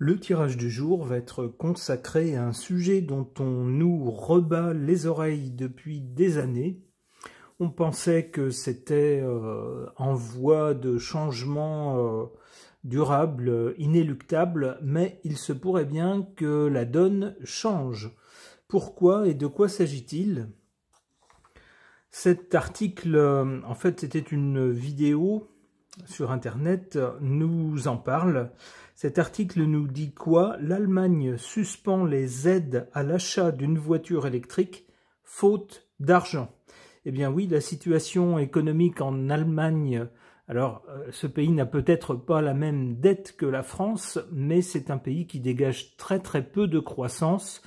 Le tirage du jour va être consacré à un sujet dont on nous rebat les oreilles depuis des années. On pensait que c'était en voie de changement durable, inéluctable, mais il se pourrait bien que la donne change. Pourquoi et de quoi s'agit-il? Cet article, en fait, c'était une vidéo sur Internet, nous en parle. Cet article nous dit quoi? L'Allemagne suspend les aides à l'achat d'une voiture électrique, faute d'argent. Eh bien oui, la situation économique en Allemagne, alors ce pays n'a peut-être pas la même dette que la France, mais c'est un pays qui dégage très peu de croissance.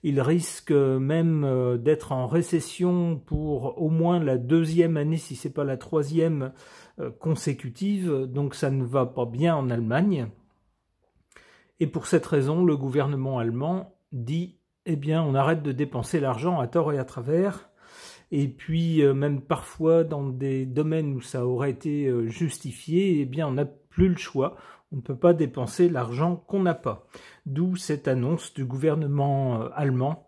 Il risque même d'être en récession pour au moins la deuxième année, si ce n'est pas la troisième consécutive, donc ça ne va pas bien en Allemagne. Et pour cette raison, le gouvernement allemand dit « Eh bien, on arrête de dépenser l'argent à tort et à travers ». Et puis, même parfois, dans des domaines où ça aurait été justifié, eh bien, on n'a plus le choix. On ne peut pas dépenser l'argent qu'on n'a pas. D'où cette annonce du gouvernement allemand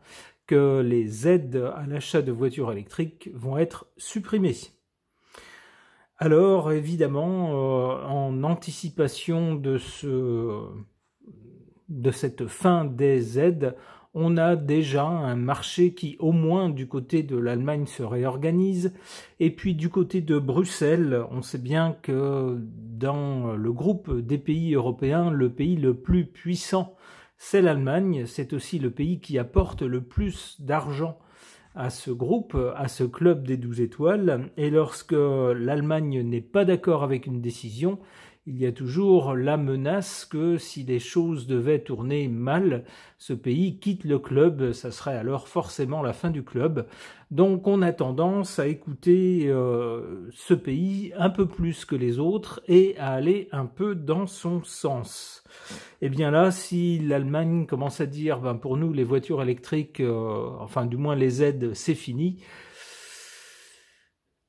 que les aides à l'achat de voitures électriques vont être supprimées. Alors, évidemment, en anticipation de cette fin des aides, on a déjà un marché qui, au moins du côté de l'Allemagne, se réorganise. Et puis du côté de Bruxelles, on sait bien que dans le groupe des pays européens, le pays le plus puissant, c'est l'Allemagne. C'est aussi le pays qui apporte le plus d'argent à ce groupe, à ce club des 12 étoiles. Et lorsque l'Allemagne n'est pas d'accord avec une décision, il y a toujours la menace que si les choses devaient tourner mal, ce pays quitte le club, ça serait alors forcément la fin du club. Donc on a tendance à écouter ce pays un peu plus que les autres et à aller un peu dans son sens. Et bien là, si l'Allemagne commence à dire « pour nous les voitures électriques, enfin du moins les aides, c'est fini »,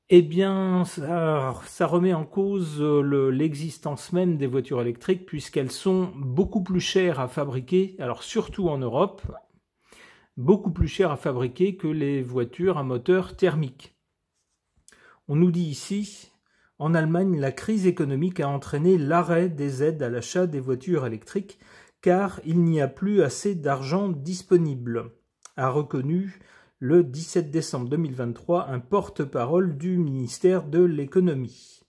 eh bien, ça remet en cause l'existence même des voitures électriques puisqu'elles sont beaucoup plus chères à fabriquer, alors surtout en Europe, beaucoup plus chères à fabriquer que les voitures à moteur thermique. On nous dit ici, en Allemagne, la crise économique a entraîné l'arrêt des aides à l'achat des voitures électriques car il n'y a plus assez d'argent disponible, a reconnu le 17 décembre 2023, un porte-parole du ministère de l'économie.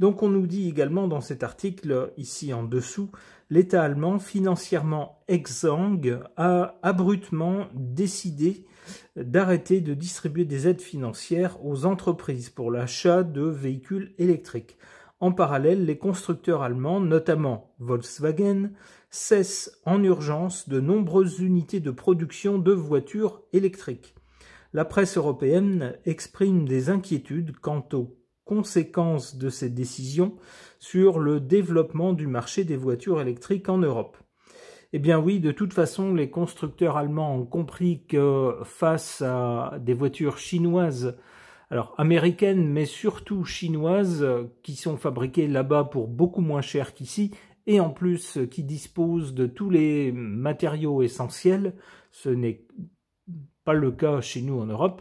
Donc on nous dit également dans cet article, ici en dessous, l'État allemand, financièrement exsangue, a abruptement décidé d'arrêter de distribuer des aides financières aux entreprises pour l'achat de véhicules électriques. En parallèle, les constructeurs allemands, notamment Volkswagen, cessent en urgence de nombreuses unités de production de voitures électriques. La presse européenne exprime des inquiétudes quant aux conséquences de cette décision sur le développement du marché des voitures électriques en Europe. Eh bien oui, de toute façon, les constructeurs allemands ont compris que face à des voitures chinoises, alors américaines, mais surtout chinoises, qui sont fabriquées là-bas pour beaucoup moins cher qu'ici, et en plus qui disposent de tous les matériaux essentiels, ce n'est pas le cas chez nous en Europe,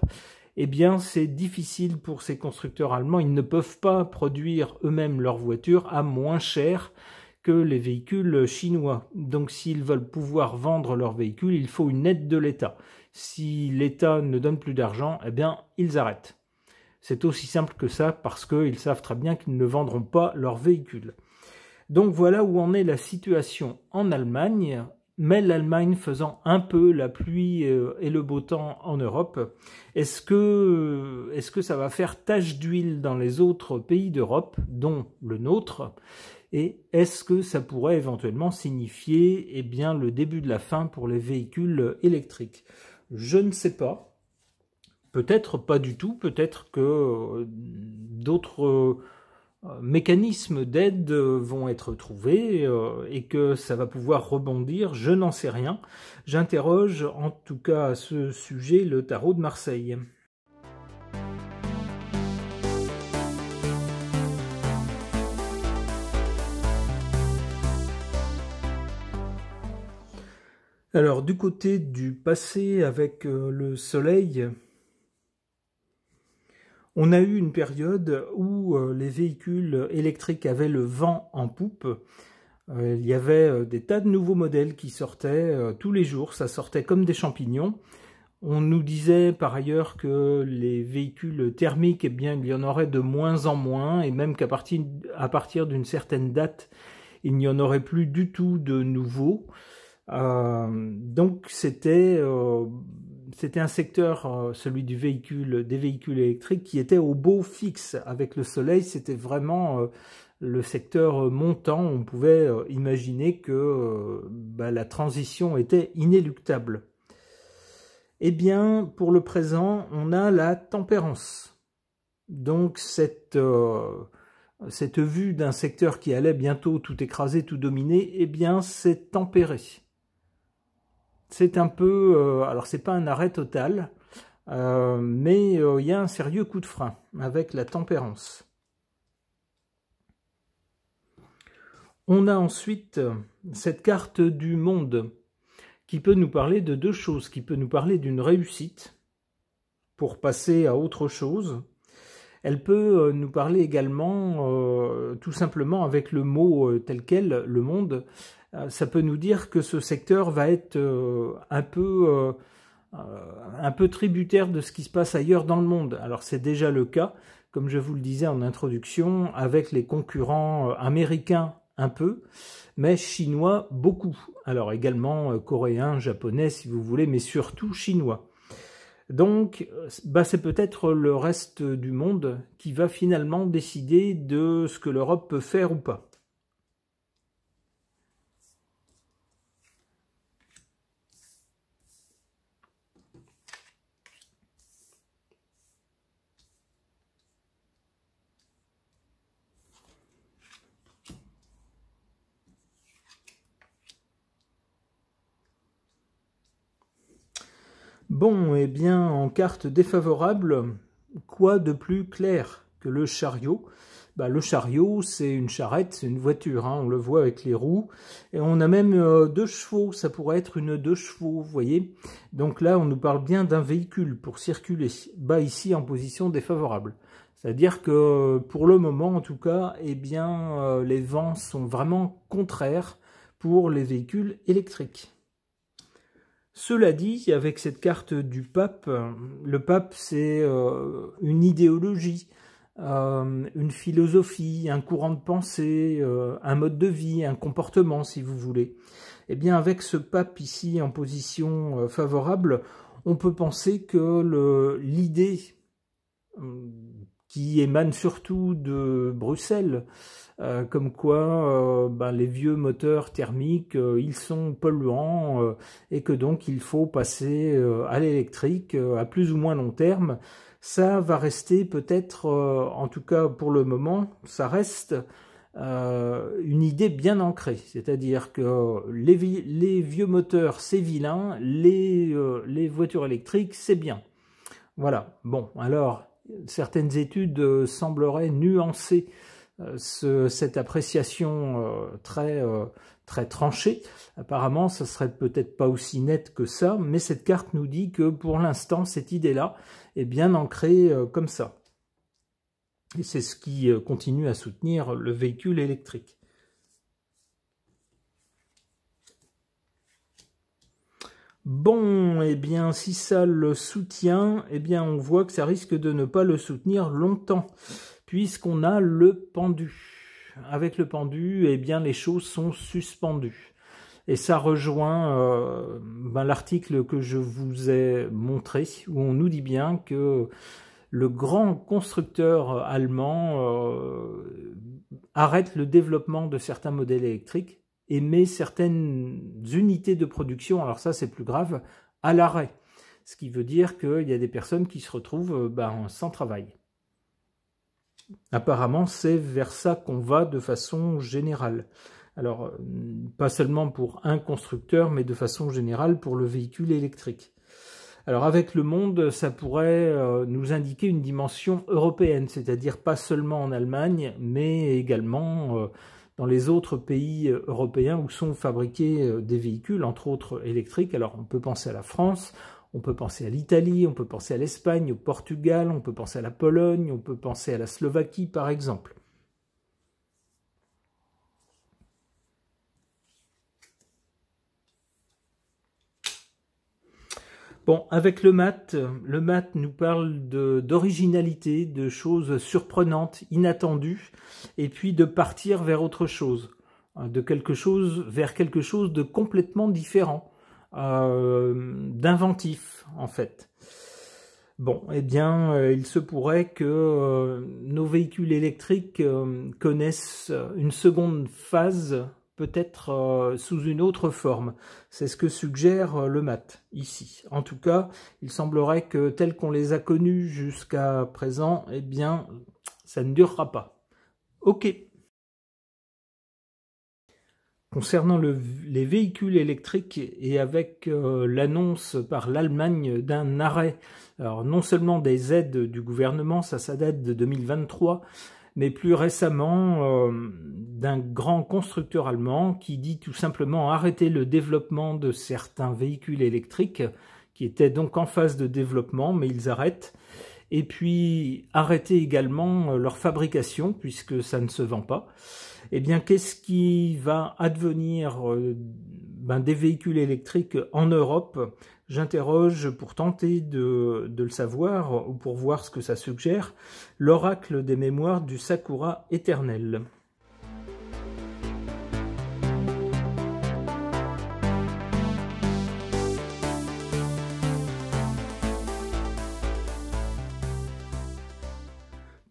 eh bien c'est difficile pour ces constructeurs allemands. Ils ne peuvent pas produire eux-mêmes leurs voitures à moins cher que les véhicules chinois. Donc s'ils veulent pouvoir vendre leurs véhicules, il faut une aide de l'État. Si l'État ne donne plus d'argent, eh bien ils arrêtent. C'est aussi simple que ça parce qu'ils savent très bien qu'ils ne vendront pas leurs véhicules. Donc voilà où en est la situation en Allemagne. Mais l'Allemagne faisant un peu la pluie et le beau temps en Europe, est-ce que ça va faire tache d'huile dans les autres pays d'Europe, dont le nôtre? Et est-ce que ça pourrait éventuellement signifier bien, le début de la fin pour les véhicules électriques? Je ne sais pas. Peut-être pas du tout. Peut-être que d'autres mécanismes d'aide vont être trouvés et que ça va pouvoir rebondir, je n'en sais rien. J'interroge en tout cas à ce sujet le tarot de Marseille. Alors, du côté du passé avec le soleil, on a eu une période où les véhicules électriques avaient le vent en poupe. Il y avait des tas de nouveaux modèles qui sortaient tous les jours, ça sortait comme des champignons. On nous disait par ailleurs que les véhicules thermiques, eh bien, il y en aurait de moins en moins, et même qu'à partir d'une certaine date, il n'y en aurait plus du tout de nouveaux. Donc c'était un secteur, celui des véhicules électriques, qui était au beau fixe. Avec le soleil, c'était vraiment le secteur montant. On pouvait imaginer que la transition était inéluctable. Eh bien, pour le présent, on a la tempérance. Donc cette vue d'un secteur qui allait bientôt tout écraser, tout dominer, eh bien, c'est tempéré. C'est un peu, alors c'est pas un arrêt total, mais il y a un sérieux coup de frein avec la tempérance. On a ensuite cette carte du monde qui peut nous parler de deux choses, qui peut nous parler d'une réussite pour passer à autre chose. Elle peut nous parler également, tout simplement avec le mot tel quel, le monde, ça peut nous dire que ce secteur va être un peu tributaire de ce qui se passe ailleurs dans le monde. Alors c'est déjà le cas, comme je vous le disais en introduction, avec les concurrents américains un peu, mais chinois beaucoup. Alors également coréens, japonais si vous voulez, mais surtout chinois. Donc, c'est peut-être le reste du monde qui va finalement décider de ce que l'Europe peut faire ou pas. Bon, eh bien, en carte défavorable, quoi de plus clair que le chariot? Le chariot, c'est une charrette, c'est une voiture, hein, on le voit avec les roues. Et on a même 2 chevaux, ça pourrait être une 2 chevaux, vous voyez. Donc là, on nous parle bien d'un véhicule pour circuler. Ici, en position défavorable. C'est-à-dire que, pour le moment, en tout cas, eh bien, les vents sont vraiment contraires pour les véhicules électriques. Cela dit, avec cette carte du pape, le pape c'est une idéologie, une philosophie, un courant de pensée, un mode de vie, un comportement si vous voulez. Eh bien avec ce pape ici en position favorable, on peut penser que l'idée qui émane surtout de Bruxelles, comme quoi les vieux moteurs thermiques, ils sont polluants et que donc il faut passer à l'électrique à plus ou moins long terme. Ça va rester peut-être, en tout cas pour le moment, ça reste une idée bien ancrée. C'est-à-dire que les vieux moteurs, c'est vilain, les voitures électriques, c'est bien. Voilà, bon, alors certaines études sembleraient nuancer cette appréciation très tranchée. Apparemment, ça serait peut-être pas aussi net que ça, mais cette carte nous dit que pour l'instant, cette idée-là est bien ancrée comme ça. Et c'est ce qui continue à soutenir le véhicule électrique. Bon, eh bien, si ça le soutient, eh bien, on voit que ça risque de ne pas le soutenir longtemps, puisqu'on a le pendu. Avec le pendu, eh bien, les choses sont suspendues. Et ça rejoint l'article que je vous ai montré, où on nous dit bien que le grand constructeur allemand arrête le développement de certains modèles électriques et met certaines unités de production, alors ça c'est plus grave, à l'arrêt. Ce qui veut dire qu'il y a des personnes qui se retrouvent sans travail. Apparemment, c'est vers ça qu'on va de façon générale. Alors, pas seulement pour un constructeur, mais de façon générale pour le véhicule électrique. Alors, avec le monde, ça pourrait nous indiquer une dimension européenne, c'est-à-dire pas seulement en Allemagne, mais également dans les autres pays européens où sont fabriqués des véhicules, entre autres électriques. Alors on peut penser à la France, on peut penser à l'Italie, on peut penser à l'Espagne, au Portugal, on peut penser à la Pologne, on peut penser à la Slovaquie par exemple. Bon, avec le maths nous parle d'originalité, de choses surprenantes, inattendues, et puis de partir vers autre chose, vers quelque chose de complètement différent, d'inventif en fait. Bon, eh bien, il se pourrait que nos véhicules électriques connaissent une seconde phase, peut-être sous une autre forme. C'est ce que suggère le maths ici. En tout cas, il semblerait que tels qu'on les a connus jusqu'à présent, eh bien, ça ne durera pas. Ok. Concernant les véhicules électriques et avec l'annonce par l'Allemagne d'un arrêt, alors non seulement des aides du gouvernement, ça date de 2023, mais plus récemment d'un grand constructeur allemand qui dit tout simplement arrêter le développement de certains véhicules électriques qui étaient donc en phase de développement, mais ils arrêtent. Et puis arrêter également leur fabrication puisque ça ne se vend pas. Eh bien, qu'est-ce qui va advenir des véhicules électriques en Europe? J'interroge pour tenter de le savoir ou pour voir ce que ça suggère, l'oracle des mémoires du Sakura éternel.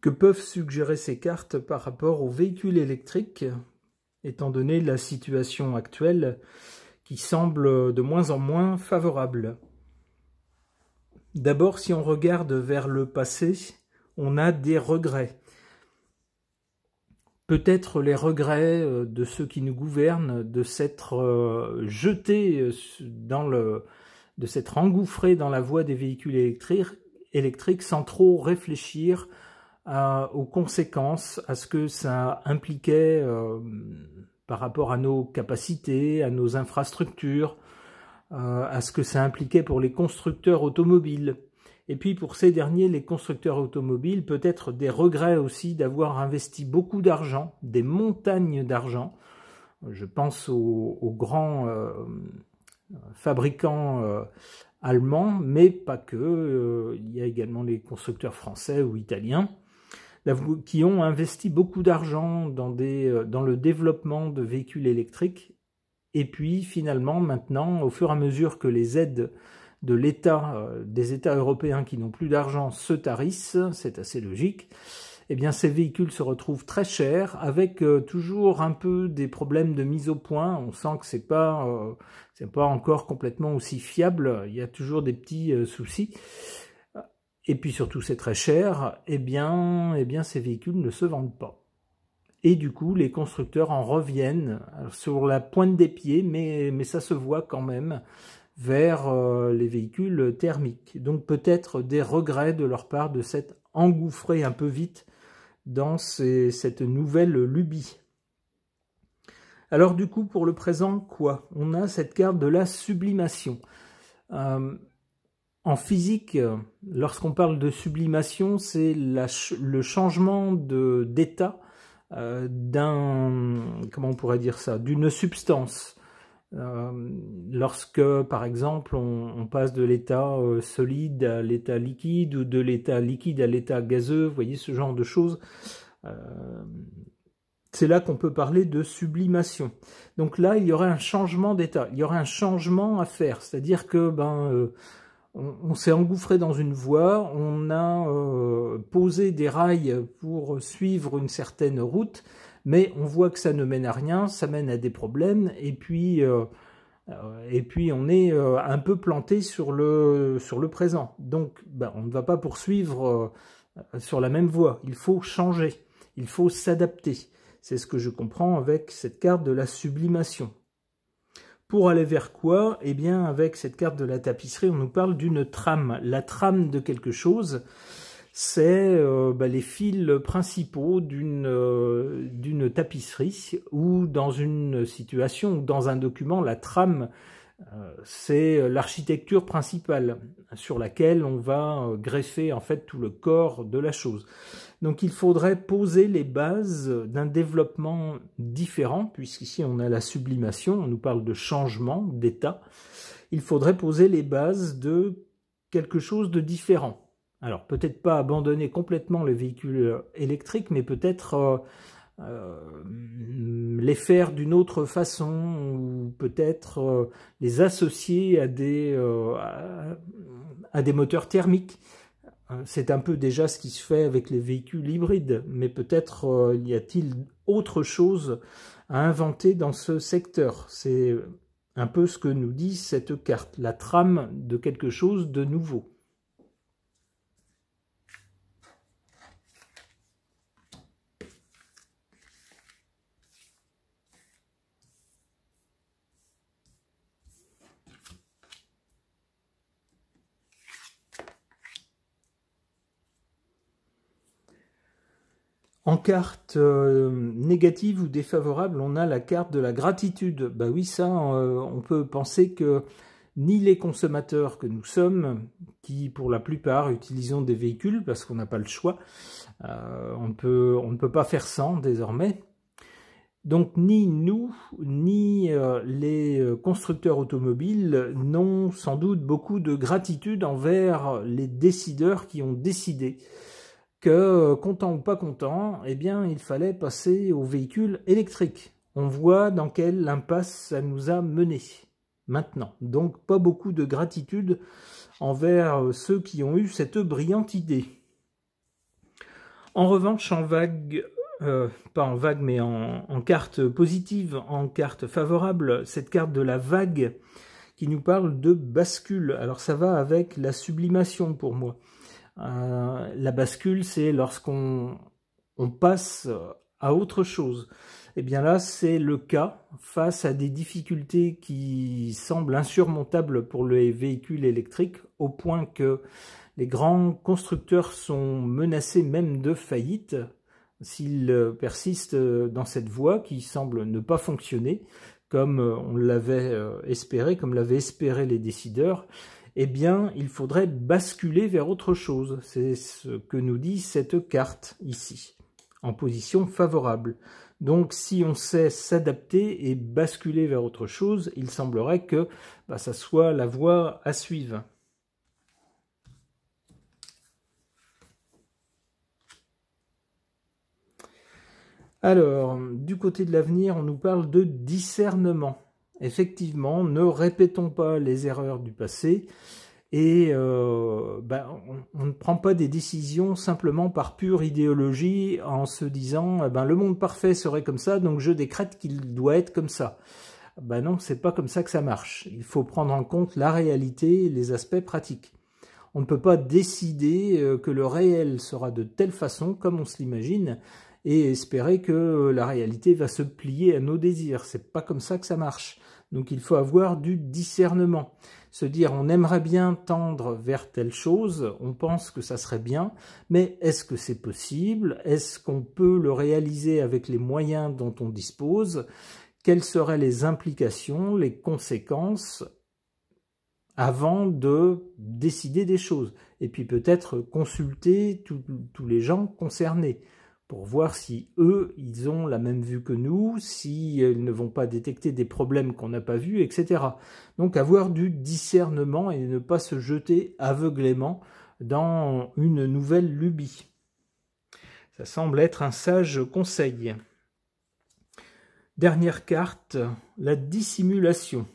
Que peuvent suggérer ces cartes par rapport aux véhicules électriques, étant donné la situation actuelle qui semble de moins en moins favorable? D'abord, si on regarde vers le passé, on a des regrets. Peut-être les regrets de ceux qui nous gouvernent de s'être jetés de s'être engouffrés dans la voie des véhicules électriques sans trop réfléchir aux conséquences, à ce que ça impliquait par rapport à nos capacités, à nos infrastructures, à ce que ça impliquait pour les constructeurs automobiles. Et puis pour ces derniers, les constructeurs automobiles, peut-être des regrets aussi d'avoir investi beaucoup d'argent, des montagnes d'argent. Je pense aux grands fabricants allemands, mais pas que. Il y a également les constructeurs français ou italiens qui ont investi beaucoup d'argent dans le développement de véhicules électriques. Et puis finalement, maintenant, au fur et à mesure que les aides de l'État, des États européens qui n'ont plus d'argent se tarissent, c'est assez logique, eh bien ces véhicules se retrouvent très chers, avec toujours un peu des problèmes de mise au point. On sent que c'est pas encore complètement aussi fiable, il y a toujours des petits soucis. Et puis surtout c'est très cher, eh bien ces véhicules ne se vendent pas. Et du coup les constructeurs en reviennent sur la pointe des pieds, mais ça se voit quand même, vers les véhicules thermiques. Donc peut-être des regrets de leur part de s'être engouffrés un peu vite dans cette nouvelle lubie. Alors du coup pour le présent, quoi? On a cette carte de la sublimation. En physique, lorsqu'on parle de sublimation, c'est le changement d'état comment on pourrait dire ça, d'une substance. Lorsque, par exemple, on passe de l'état solide à l'état liquide, ou de l'état liquide à l'état gazeux, vous voyez ce genre de choses, c'est là qu'on peut parler de sublimation. Donc là, il y aurait un changement d'état, il y aurait un changement à faire, c'est-à-dire que on s'est engouffré dans une voie, on a posé des rails pour suivre une certaine route, mais on voit que ça ne mène à rien, ça mène à des problèmes, et puis on est un peu planté sur le présent. Donc on ne va pas poursuivre sur la même voie, il faut changer, il faut s'adapter. C'est ce que je comprends avec cette carte de la sublimation. Pour aller vers quoi? Eh bien, avec cette carte de la tapisserie, on nous parle d'une trame. La trame de quelque chose, c'est les fils principaux d'une tapisserie, ou dans une situation ou dans un document, la trame, c'est l'architecture principale sur laquelle on va greffer en fait tout le corps de la chose. Donc il faudrait poser les bases d'un développement différent, puisqu'ici on a la sublimation, on nous parle de changement d'état. Il faudrait poser les bases de quelque chose de différent. Alors peut-être pas abandonner complètement les véhicules électriques, mais peut-être les faire d'une autre façon, ou peut-être les associer à des moteurs thermiques. C'est un peu déjà ce qui se fait avec les véhicules hybrides, mais peut-être y a-t-il autre chose à inventer dans ce secteur. C'est un peu ce que nous dit cette carte, la trame de quelque chose de nouveau. En carte négative ou défavorable, on a la carte de la gratitude. Bah oui, ça, on peut penser que ni les consommateurs que nous sommes, qui pour la plupart utilisons des véhicules parce qu'on n'a pas le choix, on ne peut pas faire sans désormais. Donc ni nous, ni les constructeurs automobiles n'ont sans doute beaucoup de gratitude envers les décideurs qui ont décidé que, content ou pas content, eh bien, il fallait passer aux véhicules électriques. On voit dans quelle impasse ça nous a mené maintenant. Donc, pas beaucoup de gratitude envers ceux qui ont eu cette brillante idée. En revanche, en vague, pas en vague, mais en carte positive, en carte favorable, cette carte de la vague qui nous parle de bascule. Alors, ça va avec la sublimation pour moi. La bascule, c'est lorsqu'on passe à autre chose. Et bien là, c'est le cas face à des difficultés qui semblent insurmontables pour les véhicules électriques, au point que les grands constructeurs sont menacés même de faillite s'ils persistent dans cette voie qui semble ne pas fonctionner comme on l'avait espéré, comme l'avaient espéré les décideurs. Eh bien, il faudrait basculer vers autre chose. C'est ce que nous dit cette carte ici, en position favorable. Donc, si on sait s'adapter et basculer vers autre chose, il semblerait que ça soit la voie à suivre. Alors, du côté de l'avenir, on nous parle de discernement. Effectivement, ne répétons pas les erreurs du passé et on ne prend pas des décisions simplement par pure idéologie en se disant le monde parfait serait comme ça, donc je décrète qu'il doit être comme ça. Non, c'est pas comme ça que ça marche. Il faut prendre en compte la réalité et les aspects pratiques. On ne peut pas décider que le réel sera de telle façon comme on se l'imagine et espérer que la réalité va se plier à nos désirs. C'est pas comme ça que ça marche. Donc il faut avoir du discernement. Se dire on aimerait bien tendre vers telle chose, on pense que ça serait bien, mais est-ce que c'est possible? Est-ce qu'on peut le réaliser avec les moyens dont on dispose? Quelles seraient les implications, les conséquences avant de décider des choses? Et puis peut-être consulter tous les gens concernés, pour voir si eux, ils ont la même vue que nous, s'ils ne vont pas détecter des problèmes qu'on n'a pas vus, etc. Donc avoir du discernement et ne pas se jeter aveuglément dans une nouvelle lubie. Ça semble être un sage conseil. Dernière carte, la dissimulation.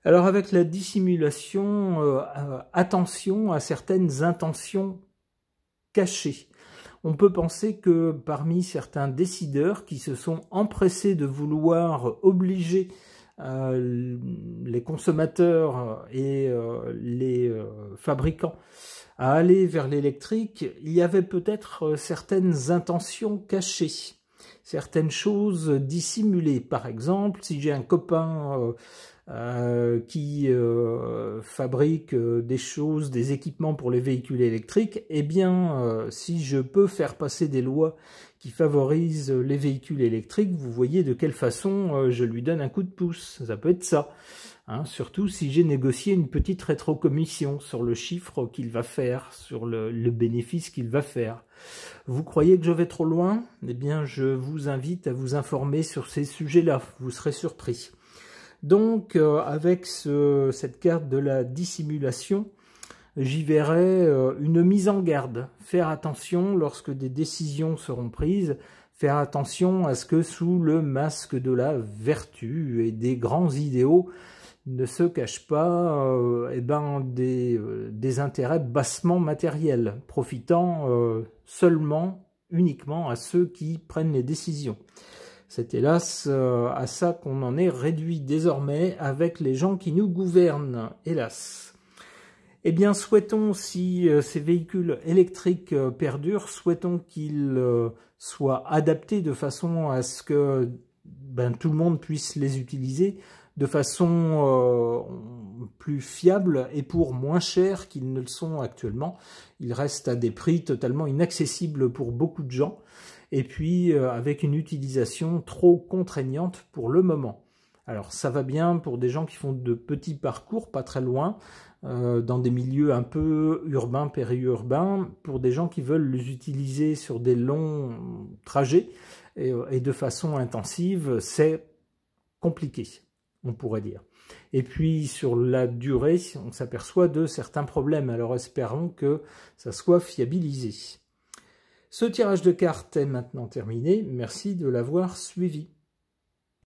Alors avec la dissimulation, attention à certaines intentions cachées. On peut penser que parmi certains décideurs qui se sont empressés de vouloir obliger les consommateurs et les fabricants à aller vers l'électrique, il y avait peut-être certaines intentions cachées, certaines choses dissimulées. Par exemple, si j'ai un copain qui fabrique des choses, des équipements pour les véhicules électriques, eh bien, si je peux faire passer des lois qui favorisent les véhicules électriques, vous voyez de quelle façon je lui donne un coup de pouce. Ça peut être ça. Hein, surtout si j'ai négocié une petite rétrocommission sur le chiffre qu'il va faire, sur le bénéfice qu'il va faire. Vous croyez que je vais trop loin? Eh bien, je vous invite à vous informer sur ces sujets-là, vous serez surpris. Donc, avec cette carte de la dissimulation, j'y verrai une mise en garde. Faire attention lorsque des décisions seront prises, faire attention à ce que sous le masque de la vertu et des grands idéaux, ne se cache pas des intérêts bassement matériels, profitant uniquement à ceux qui prennent les décisions. C'est hélas à ça qu'on en est réduit désormais avec les gens qui nous gouvernent, hélas. Eh bien, souhaitons, si ces véhicules électriques perdurent, souhaitons qu'ils soient adaptés de façon à ce que tout le monde puisse les utiliser de façon plus fiable et pour moins cher qu'ils ne le sont actuellement. Ils restent à des prix totalement inaccessibles pour beaucoup de gens et puis avec une utilisation trop contraignante pour le moment. Alors ça va bien pour des gens qui font de petits parcours, pas très loin, dans des milieux un peu urbains, périurbains, pour des gens qui veulent les utiliser sur des longs trajets et de façon intensive, c'est compliqué, on pourrait dire. Et puis sur la durée, on s'aperçoit de certains problèmes, alors espérons que ça soit fiabilisé. Ce tirage de cartes est maintenant terminé, merci de l'avoir suivi.